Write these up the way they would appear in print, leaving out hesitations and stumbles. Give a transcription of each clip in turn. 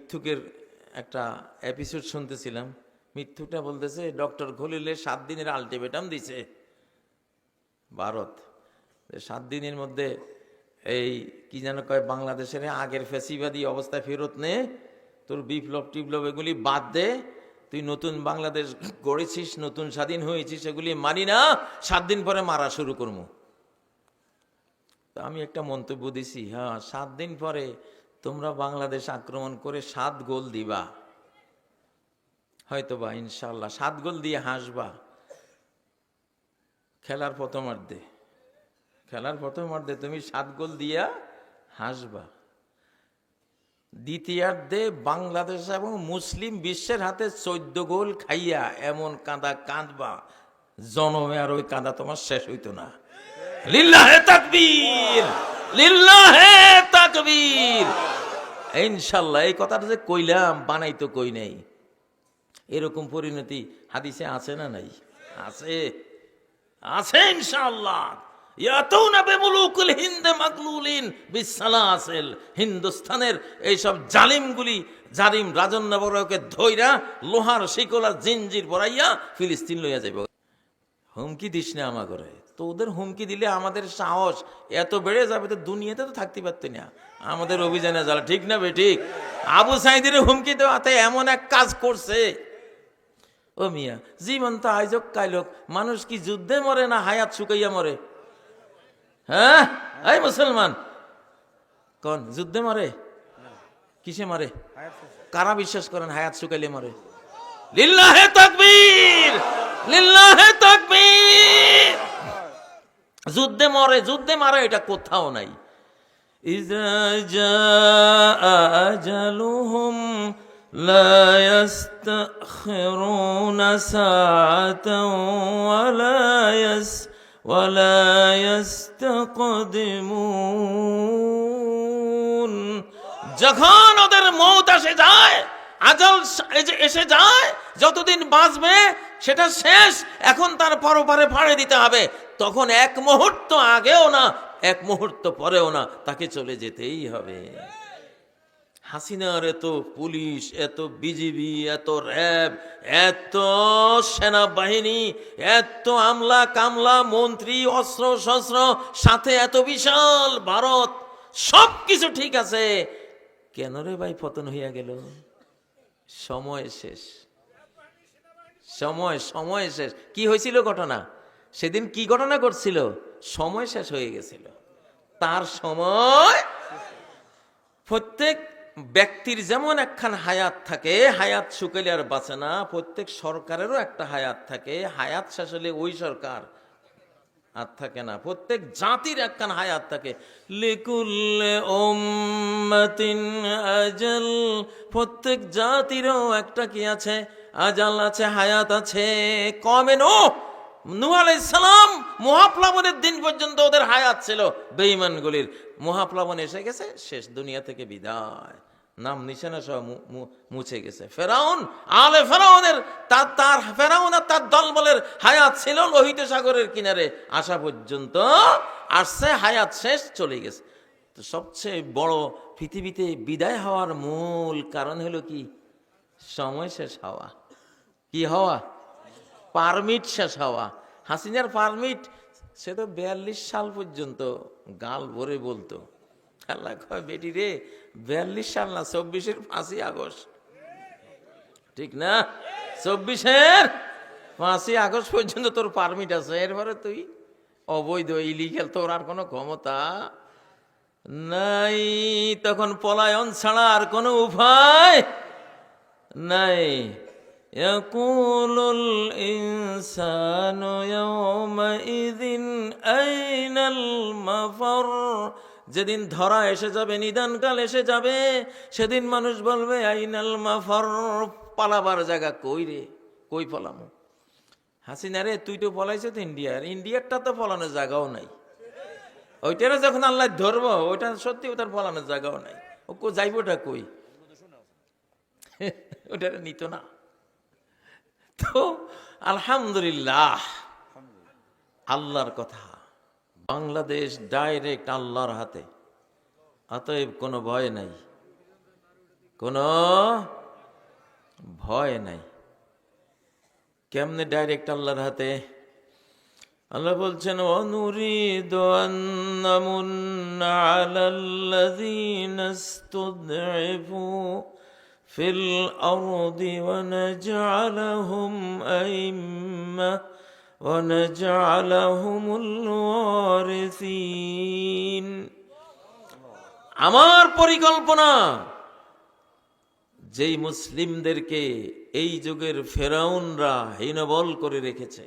মিথ্যুকের একটা এপিসোড শুনতেছিলাম। মিথ্যুকটা বলতেছে ডক্টর খলিলের 7 দিনের আলটিমেটাম দিছে ভারত, 7 দিনের মধ্যে এই কি যেন কয় বাংলাদেশের আগের ফ্যাসিবাদী অবস্থায় ফেরত নে, তোর বিপ্লব টিপ্লব এগুলি বাদ দে, তুই নতুন বাংলাদেশ গড়েছিস, নতুন স্বাধীন হয়েছিস, এগুলি মানি না, 7 দিন পরে মারা শুরু করবো। আমি একটা মন্তব্য দিছি, হ্যাঁ 7 দিন পরে তোমরা বাংলাদেশ আক্রমণ করে 7 গোল দিবা, হয়তোবা ইনশাল্লাহ 7 গোল দিয়ে হাসবা খেলার প্রথমার্ধে তুমি 7 গোল দিয়া হাসবা, দ্বিতীয়ার্ধে বাংলাদেশ এবং মুসলিম বিশ্বের হাতে 14 গোল খাইয়া এমন কাঁদা কাঁদবা, জনমে আর ওই কাঁদা তোমার শেষ হইতো না। লিল্লাহে তাকবীর, লিল্লাহে তাকবীর। ইনশাআল্লাহ এই কথাটা যে কইলাম বানাইতো কই নাই, এরকম পরিণতি হাদিসে আছে না নাই? আছে, আছে ইনশাআল্লাহ। ইয়াতুনা বিমুলুকুল হিন্দ মাগলুলিন বিসালাসিল, হিন্দুস্তানের এইসব জালিম রাজন্যবরকে ধইরা লোহার শিকলা জিনজির পরাইয়া ফিলিস্তিন লইয়া যাইব। হুমকি দিস না আমা করে, তো ওদের হুমকি দিলে আমাদের সাহস এত বেড়ে যাবে, তো দুনিয়াতে তো থাকতে পারত না আমাদের অভিযানে জ্বালা, ঠিক না বে ঠিক? আবু সাইদের হুমকি দেওয়াতে এমন এক কাজ করছে, ও মিয়া জীবন তো আয়োজক কাইলক, মানুষ কি যুদ্ধে মরে না হায়াত শুকাইয়া মরে? হ্যাঁ এই মুসলমান কোন যুদ্ধে মরে? কিসে মরে? কারা বিশ্বাস করেন হায়াত শুকাইলে মরে? লিল্লাহে তাকবীর, লিল্লাহে তাকবীর। যুদ্ধে মারে এটা কোথাও নাই। ইযা জাআ আজালুহুম লা ইস্তাখিরুনা সাআতান ওয়ালা ইস্তাকদিমুন। যখন ওদের মওত আসে যায়, আজল এসে যায়, যতদিন বাঁচবে সেটা শেষ, এখন তার পরপারে ফাড়ে দিতে হবে, তখন এক মুহূর্ত আগেও না এক মুহূর্ত পরেও না, তাকে চলে যেতেই হবে। হাসিনার এত পুলিশ, এত বিজিবি, এত র্যাব, এত সেনাবাহিনী, এত আমলা কামলা মন্ত্রী, অস্ত্র শস্ত্র, সাথে এত বিশাল ভারত, সব কিছু ঠিক আছে, কেন রে ভাই পতন হইয়া গেল? সময় শেষ, সময় শেষ। কি হয়েছিল ঘটনা সেদিন? কি ঘটনা ঘটছিল? সময় শেষ হয়ে গেছিল, তার সময়। প্রত্যেক ব্যক্তির যেমন একখান হায়াত থাকে, হায়াত শুকাইলে আর বাঁচে না, প্রত্যেক সরকারেরও একটা হায়াত থাকে, হায়াত শেষ হলে ওই সরকার আর থাকে না। প্রত্যেক জাতির একখান হায়াত থাকে, লিকুল্লি উম্মাতিন আজাল, প্রত্যেক জাতিরও একটা কি আছে? আজাল আছে, হায়াত আছে। কওমে নূহ আলাইহিস সালাম মহাপ্লাবনের দিন পর্যন্ত ওদের হায়াত ছিল, বেঈমানগুলির। মহাপ্লাবন এসে গেছে, শেষ, দুনিয়া থেকে বিদায়, নাম নিশানা সহ মুছে গেছে। ফেরাউন, আলে ফেরাউনের ফেরাউন আর তার দলবলের হায়াত ছিল লোহিত সাগরের কিনারে আসা পর্যন্ত, আসছে, হায়াত শেষ, চলে গেছে। তো সবচেয়ে বড় পৃথিবীতে বিদায় হওয়ার মূল কারণ হলো কি? সময় শেষ হওয়া। কি হওয়া? পারমিট শেষ হওয়া। হাসিনার পারমিট, সে তো 42 সাল পর্যন্ত গাল ভরে বলতো। আল্লাহ কয় বেটি রে, 42 সাল না, 24-এর 5ই আগস্ট, ঠিক না? 24-এর 5ই আগস্ট পর্যন্ত তোর পারমিট আছে, এরপরে তুই অবৈধ, ইলিগাল, তোর আর কোনো ক্ষমতা নাই। তখন পলায়ন ছাড়া আর কোনো উপায় নাই। ইয়াকুলুল ইনসানু ইয়াওমাইযিন আইনাল মাফার, যেদিন ধরা এসে যাবে, নিদানকাল এসে যাবে, সেদিন মানুষ বলবে আইনাল মাফার, পালাবার জায়গা কই রে, কই পলামু? হাসিনা রে, তুই তো পলাইছ তো ইন্ডিয়ারটা তো পলানোর জায়গাও নাই। ওইটারও যখন আল্লাহ ধরবো, ওইটা সত্যি ওটার পলানোর জায়গাও নাই, ও যাইবটা কই? ওটার নিত না। তো আলহামদুলিল্লাহ, আল্লাহর কথা, বাংলাদেশ ডাইরেক্ট আল্লাহর হাতে, অতএব কোনো ভয় নাই। কোনো ভয় নাই। কেমনে ডাইরেক্ট আল্লাহর হাতে? আল্লাহ বলছেন, অনুরিদু আন নামুন্না আলাল্লাযীনা ইসতুদঈফু ফিল আরদি ওয়া নাজআলাহুম আইম্মা ওয়া নাজআলাহুমুল ওয়ারিসিন। আমার পরিকল্পনা যেই মুসলিমদেরকে এই যুগের ফেরাউনরা হীনবল করে রেখেছে,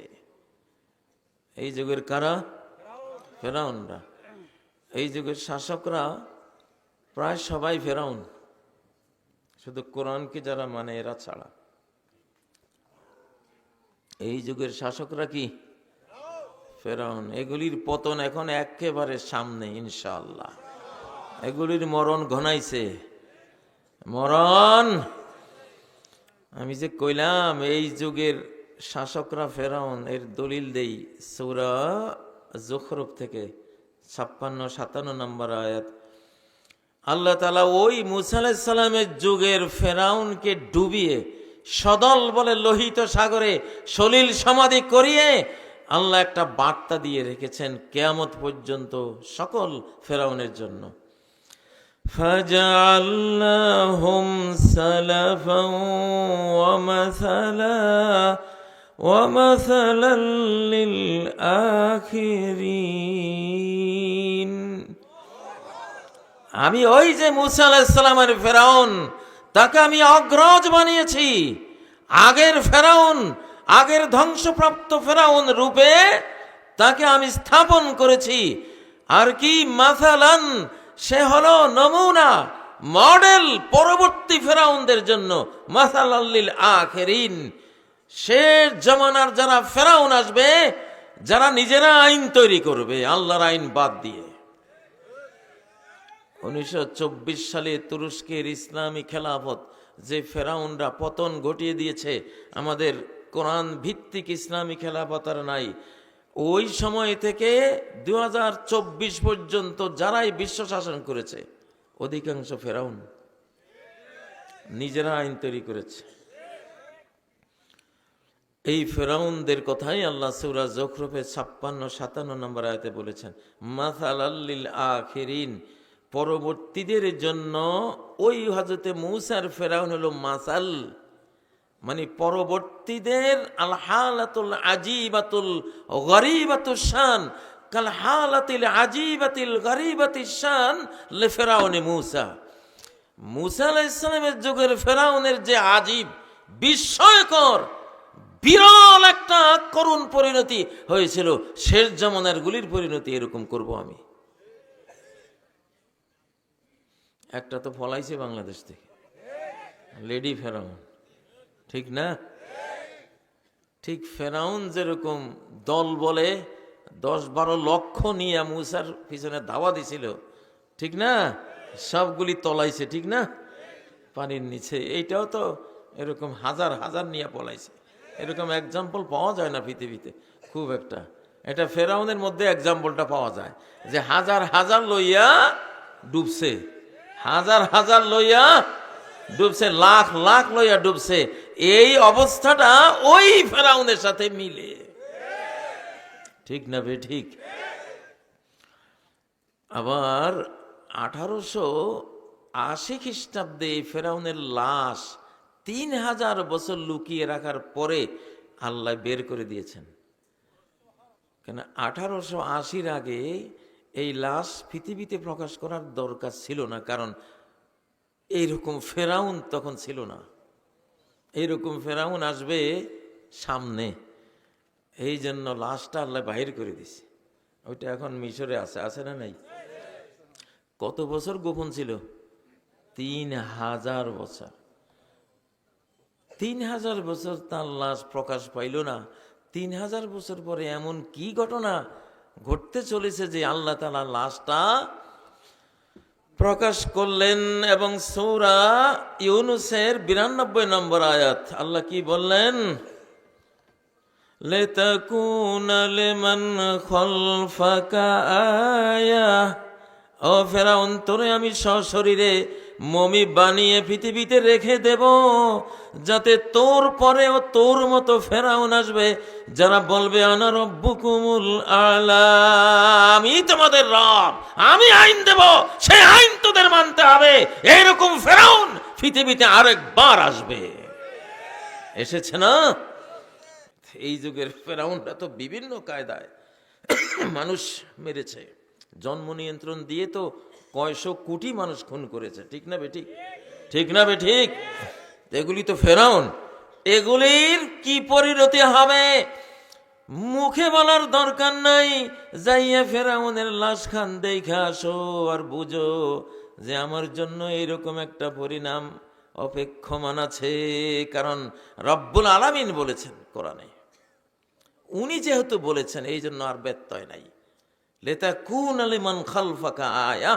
এই যুগের কারা? ফেরাউনরা। এই যুগের শাসকরা প্রায় সবাই ফেরাউন, শুধু কোরআনকে যারা মানে এরা ছাড়া। এই যুগের শাসকরা কি? ফেরাউন। এগুলির পতন এখন একেবারে সামনে ইনশাআল্লাহ। এগুলির মরণ ঘনাইছে, মরণ। আমি যে কইলাম এই যুগের শাসকরা ফেরাউন, এর দলিল দেই সূরা যুখরুফ থেকে 56-57 নম্বর আয়াত। আল্লাহ তাআলা ওই মূসা আলাইহিস সালামের যুগের ফেরাউনকে ডুবিয়ে সদল বলে লোহিত সাগরে সলিল সমাধি করিয়ে আল্লাহ একটা বার্তা দিয়ে রেখেছেন কিয়ামত পর্যন্ত সকল ফেরাউনের জন্য। فَجَعَلْنَاهُمْ سَلَفًا وَمَثَلًا لِلْآخِرِينَ। আমি ওই যে মূসা আলাইহিস সালামের ফেরাউন, তাকে আমি অগ্রজ বানিয়েছি। আগের ফেরাউন, আগের ধ্বংসপ্রাপ্ত ফেরাউন রূপে তাকে আমি স্থাপন করেছি। আর কি? মাসালান, সে হলো নমুনা, মডেল পরবর্তী ফেরাউনদের জন্য। মাসালাল লিল আখিরিন, শেষ জামানার যারা ফেরাউন আসবে, যারা নিজেরা আইন তৈরি করবে আল্লাহর আইন বাদ দিয়ে। 1924 সালে তুরস্কের ইসলামী খেলাফত যে ফেরাউনরা পতন ঘটিয়ে দিয়েছে, আমাদের কোরআন ভিত্তিক ইসলামী খেলাফত আর নাই। ওই সময় থেকে 2024 পর্যন্ত যারাই বিশ্ব শাসন করেছে অধিকাংশ ফেরাউন, নিজেরা আইন তৈরি করেছে। এই ফেরাউনদের কথাই আল্লাহ সূরা যুখরুফে 56-57 নম্বর আয়াতে বলেছেন, মাসালাল লিল আখিরিন, পরবর্তীদের জন্য। ওই হযরতে মূসার ফেরাউন হলো মাসাল, মানে পরবর্তীদের। আল হালাতুল আজিবাতুল গরিবাতুশ শান কাল হালাতিল আজিবাতিল গরিবাতিশ শান লি ফিরাউন মূসা। মূসা আলাইহিস সালামের যুগের ফেরাউনের যে আজীব, বিস্ময়কর, বিরল একটা করুণ পরিণতি হয়েছিল, শেষ জামানার গুলির পরিণতি এরকম করব আমি। একটা তো ফলাইছে বাংলাদেশ থেকে, লেডি ফেরাউন, ঠিক না? ঠিক ফেরাউন যেরকম দল বলে 10-12 লক্ষ নিয়ে মূসার পিছনে ধাওয়া দিছিল, ঠিক না? সবগুলি তলাইছে, ঠিক না? পানির নিচে। এইটাও তো এরকম হাজার হাজার নিয়ে পলাইছে। এরকম এক্সাম্পল পাওয়া যায় না পৃথিবীতে খুব একটা। এটা ফেরাউনের মধ্যে এক্সাম্পলটা পাওয়া যায় যে হাজার হাজার লইয়া ডুবছে, হাজার হাজার লইয়া ডুবছে, লাখ লাখ লইয়া ডুবছে। এই অবস্থাটা ওই ফেরাউনের সাথে মিলে, ঠিক না বে ঠিক? আবার 1880 খ্রিস্টাব্দে ফেরাউনের লাশ 3000 বছর লুকিয়ে রাখার পরে আল্লাহ বের করে দিয়েছেন। কেন 1880-র আগে এই লাশ পৃথিবীতে প্রকাশ করার দরকার ছিল না, কারণ এইরকম ফেরাউন তখন ছিল না। এইরকম ফেরাউন আসবে সামনে, এই জন্য লাশটা আল্লাহ বাহির করে দিছে। ওইটা এখন মিশরে আছে, আছে না নাই? কত বছর গোপন ছিল? 3000 বছর। 3000 বছর তার লাশ প্রকাশ পাইল না। 3000 বছর পরে এমন কি ঘটনা ঘটতে চলেছে যে আল্লাহ তাআলা লাশটা প্রকাশ করলেন। এবং সূরা ইউনূসের 92 নম্বর আয়াত আল্লাহ কি বললেন? লিতাকুনা লিমান খালফাকা আয়া, ও ফেরাউন, তোরে আমি সশরীরে মমি বানিয়ে পৃথিবীতে রেখে দেব, যাতে তোর পরেও তোর মতো ফেরাউন আসবে, যারা বলবে আনা রব্বুকুমুল আলা, আমি তোমাদের রব, আমি আইন দেব, সেই আইন তোদের মানতে হবে। এইরকম ফেরাউন পৃথিবীতে আরেকবার আসবে। এসেছে না? এই যুগের ফেরাউনটা তো বিভিন্ন কায়দায় মানুষ মেরেছে, জন্ম নিয়ন্ত্রণ দিয়ে তো কয়শো কোটি মানুষ খুন করেছে। ঠিক না বেঠিক? ঠিক না বেঠিক? এগুলি তো ফেরাউন। এগুলির কি পরিণতি হবে মুখে বলার দরকার নাই। যাইয়া ফেরাউনের লাশ খান দেখে আসো আর বুঝো যে আমার জন্য এরকম একটা পরিণাম অপেক্ষমান আছে। কারণ রব্বুল আলামিন বলেছেন কোরআনে, উনি যেহেতু বলেছেন এই জন্য আর ব্যত্যয় নাই। লিতাকুনা লিমান খালফাকা আয়া,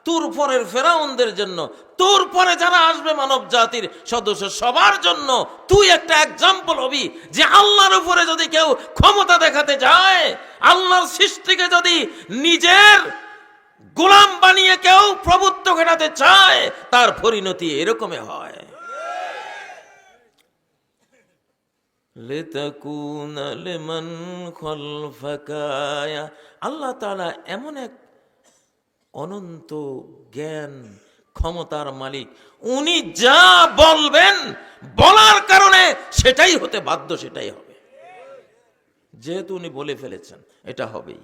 তোর পরের ফেরাউনদের জন্য, তোর পরে যারা আসবে মানব জাতির সদস্য সবার জন্য তুই একটা এক্সাম্পল হবি, যে আল্লাহর উপরে যদি কেউ ক্ষমতা দেখাতে যায়, আল্লাহর সৃষ্টিকে যদি নিজের গোলাম বানিয়ে কেউ প্রভুত্ব ঘটাতে চায়, তার পরিণতি এরকমই হয়। লিতাকুনা লিমান খালফাকা আয়া, আল্লাহ তাআলা এমন এক অনন্ত জ্ঞান ক্ষমতার মালিক, উনি যা বলবেন বলার কারণে সেটাই হতে বাধ্য, সেটাই হবে। যেহেতু উনি বলে ফেলেছেন এটা হবেই।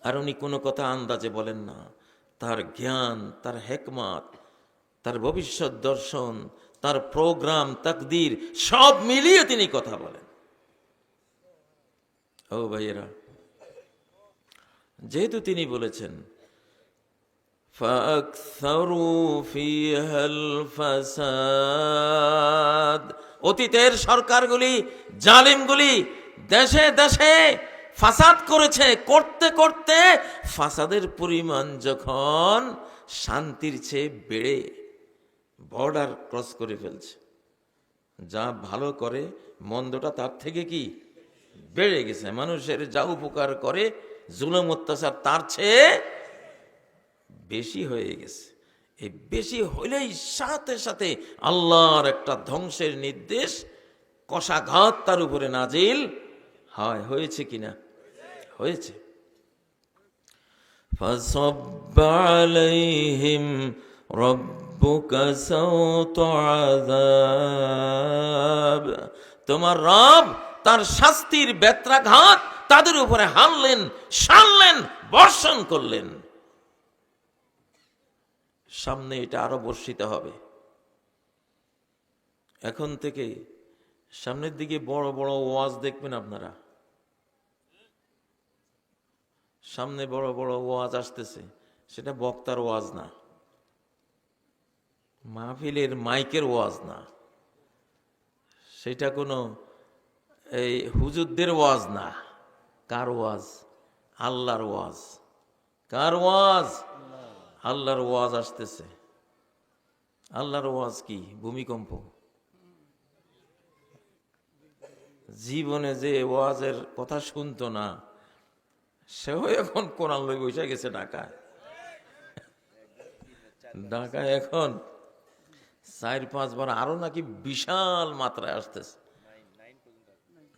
আর উনি কোনো কথা আন্দাজে বলেন না, তার জ্ঞান, তার হেকমত, তার ভবিষ্যৎ দর্শন, তার প্রোগ্রাম, তাকদীর সব মিলিয়ে তিনি কথা বলেন। ও ভাইয়েরা, যেহেতু তিনি বলেছেন ফাকসারু ফিহাল ফাসাদ, অতীতের সরকারগুলি, জালিমগুলি দেশে দেশে ফাসাদ করেছে, করতে করতে ফাসাদের পরিমাণ যখন শান্তির চেয়ে বেড়ে বর্ডার ক্রস করে ফেলছে, যা ভালো করে মন্দটা তার থেকে কি বেড়ে গেছে। মানুষের যা উপকার করে জুলুম অত্যাচার তার চেয়ে বেশি হয়ে গেছে। এই বেশি হইলেই সাথে সাথে আল্লাহর একটা ধ্বংসের নির্দেশ, কষাঘাত তার উপরে নাজিল হয়। হয়েছে কিনা? হয়েছে। ফাসাব্বা আলাইহিম রাব্বুকা সাওতা আযাব, তোমার রব তার শাস্তির বেত্রাঘাত তাদের উপরে হানলেন, শানলেন, বর্ষণ করলেন। সামনে এটা আরো বর্ষিত হবে। এখন থেকে সামনের দিকে বড় বড় ওয়াজ দেখবেন আপনারা, সামনে বড় বড় ওয়াজ আসতেছে। সেটা বক্তার ওয়াজ না, মাহফিলের মাইকের ওয়াজ না, সেটা কোনো এই হুজুরদের ওয়াজ না। কার ওয়াজ? আল্লাহর ওয়াজ। কার ওয়াজ? আল্লাহর ওয়াজ আসতেছে। আল্লাহর ওয়াজ কি? ভূমিকম্প। জীবনে যে ওয়াজের কথা শুনতো না, সেও এখন কোরআন লই বসে গেছে ঢাকায়। ঢাকায় এখন 4-5 বার আরো নাকি বিশাল মাত্রায় আসতেছে,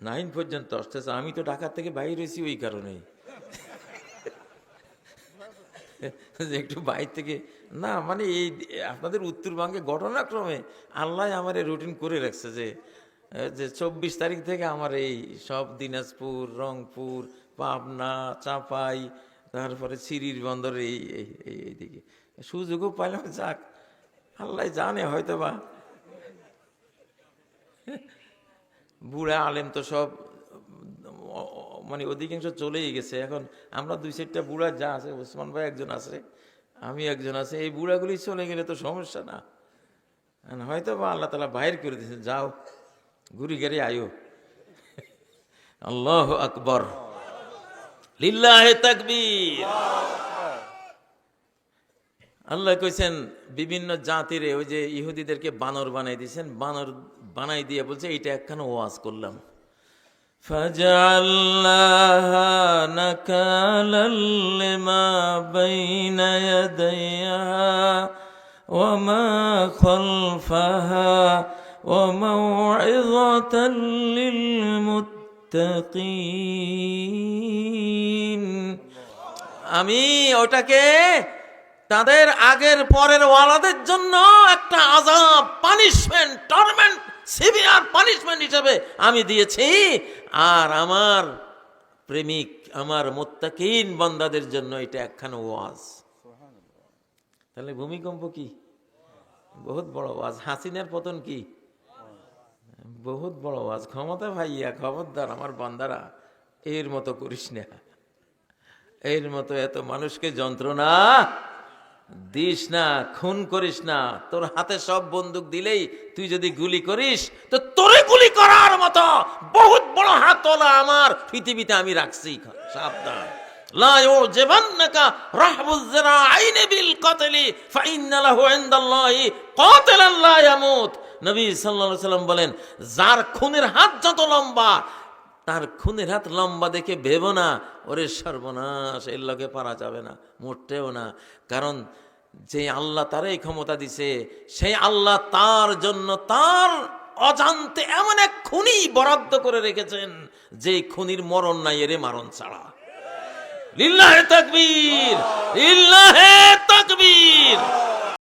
9 পর্যন্ত আসতেছে। আমি তো ঢাকা থেকে বাইরে হয়েছি ওই কারণেই, একটু বাইরে থেকে না, মানে এই আপনাদের উত্তরবঙ্গে ঘটনাক্রমে আল্লাহ আমার এই রুটিন করে রাখছে যে 24 তারিখ থেকে আমার এই সব দিনাজপুর, রংপুর, পাবনা, চাঁপাই, তারপরে সিরির বন্দর এইদিকে সুযোগও পাইলাম। যাক, আল্লাহ জানে, হয়তো বা বুড়া আলেম তো সব মানে অধিকাংশ চলেই গেছে। এখন আমরা 2-4টা বুড়া যা আছে, ওসমান ভাই একজন আছে, আমি একজন আছে, এই বুড়াগুলি চলে গেলে তো সমস্যা না। হয়তো বা আল্লাহ তাআলা বাইর করে দিয়েছে, যাও ঘুরি গেড়ে আয়ো। আল্লাহু আকবার, লিল্লাহি তাকবীর। আল্লাহ কইছেন বিভিন্ন জাতির, ওই যে ইহুদিদেরকে বানর বানাই দিয়েছেন, বানর বানাই দিয়ে বলছে এইটা একখানা ওয়াজ করলাম। فجعلناها نكالا لما بين يديها وما خلفها وموعظة للمتقين। আমি ওটাকে তাদের আগের পরের ওয়ালাদের জন্য একটা আযাব, পানিশমেন্ট, টর্মেন্ট, সিভিয়ার পানিশমেন্ট হিসেবে আমি দিয়েছি, আর আমার প্রেমিক, আমার মুত্তাকিন বান্দাদের জন্য এটা একখানা ওয়াজ। তাহলে ভূমিকম্প কি? বহুত বড় ওয়াজ। হাসিনার পতন কি? বহুত বড় ওয়াজ। ক্ষমতা ভাইয়া, খবরদার আমার বান্দারা, এর মতো করিস না, এর মতো এত মানুষকে যন্ত্রণা দিস না, খুন করিস না। তোর হাতে সব বন্দুক দিলেই তুই যদি গুলি করিস, তো তোরে গুলি করার মতো বহুত বড় হাতওয়ালা আমার পৃথিবীতে আমি রাখছি। সাবধান, লা ইউজিবান্নাকা রাহবুজ যিরাআইনি বিল কতলি ফাইন্না লাহু ইনদাল্লাহি কাতিলান লা ইয়ামুত। নবী সাল্লাল্লাহু আলাইহি সাল্লাম বলেন, যার খুনের হাত যত লম্বা, তার খুনের হাত লম্বা দেখে ভেবো না ওরে সর্বনাশ, এর লগে পারা যাবে না, মোটেও না। কারণ যে আল্লাহ তার এই ক্ষমতা দিছে, সেই আল্লাহ তার জন্য তার অজান্তে এমন এক খুনি বরাদ্দ করে রেখেছেন, যে খুনির মরণ নাই, এরে মারণ ছাড়া। লিল্লাহে তাকবীর, লিল্লাহে তাকবীর।